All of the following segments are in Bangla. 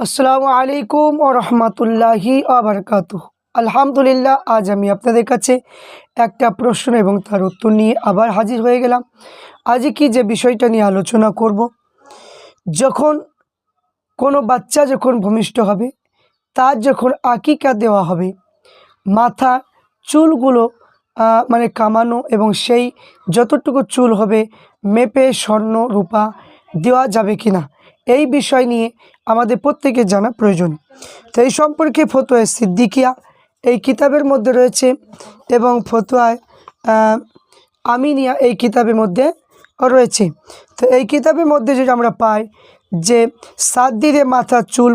আসসালামু আলাইকুম ওয়া রাহমাতুল্লাহি ওয়া বারাকাতুহু। আলহামদুলিল্লাহ, আজ আমি আপনাদের কাছে একটা প্রশ্ন এবং তার উত্তর নিয়ে আবার হাজির হয়ে গেলাম। আজ কি যে বিষয়টা নিয়ে আলোচনা করব, যখন কোনো বাচ্চা যখন ভূমিষ্ঠ হবে, তার যখন আকিকা দেওয়া হবে, মাথা চুলগুলো মানে কামানো এবং সেই যতটুকু চুল হবে মেপে স্বর্ণ রূপা দেওয়া যাবে কি না, এই বিষয় নিয়ে আমাদের প্রত্যেকের জানা প্রয়োজন। তো এই সম্পর্কে ফতোয়া সিদ্দিকিয়া এই কিতাবের মধ্যে রয়েছে এবং ফতোয়ায় আমিনিয়া এই কিতাবের মধ্যে রয়েছে। তো এই কিতাবের মধ্যে যেটা আমরা পাই যে 7 দিনে মাথা চুল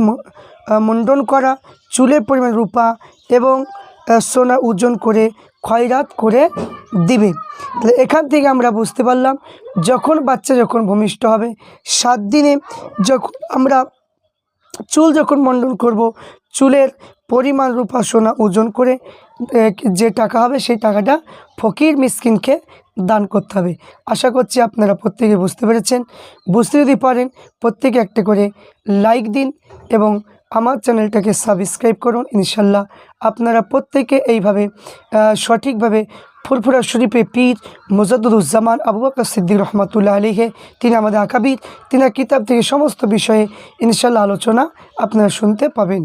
মুন্ডন করা, চুলের পরিমাণ রূপা এবং সোনা ওজন করে খয়রাত করে দিবে। তাহলে এখান থেকে আমরা বুঝতে পারলাম, যখন বাচ্চা যখন ভূমিষ্ঠ হবে 7 দিনে যখন আমরা চুল যখন মণ্ডন করব, চুলের পরিমাণ রূপা সোনা ওজন করে যে টাকা হবে সেই টাকাটা ফকির মিসকিনকে দান করতে হবে। আশা করছি আপনারা প্রত্যেকে বুঝতে পেরেছেন। বুঝতে যদি পারেন প্রত্যেকে একটা করে লাইক দিন এবং আমার চ্যানেলটাকে সাবস্ক্রাইব করুন। ইনশাল্লাহ আপনারা প্রত্যেকে এইভাবে সঠিকভাবে ফুরফুরা শরীফে পীর মুজাদ্দুদুজ্জামান আবু বকর সিদ্দিক রহমাতুল্লাহ আলাইহি, তিনি আমাদের আকাবির, তিনার কিতাব থেকে সমস্ত বিষয়ে ইনশাল্লাহ আলোচনা আপনারা শুনতে পাবেন।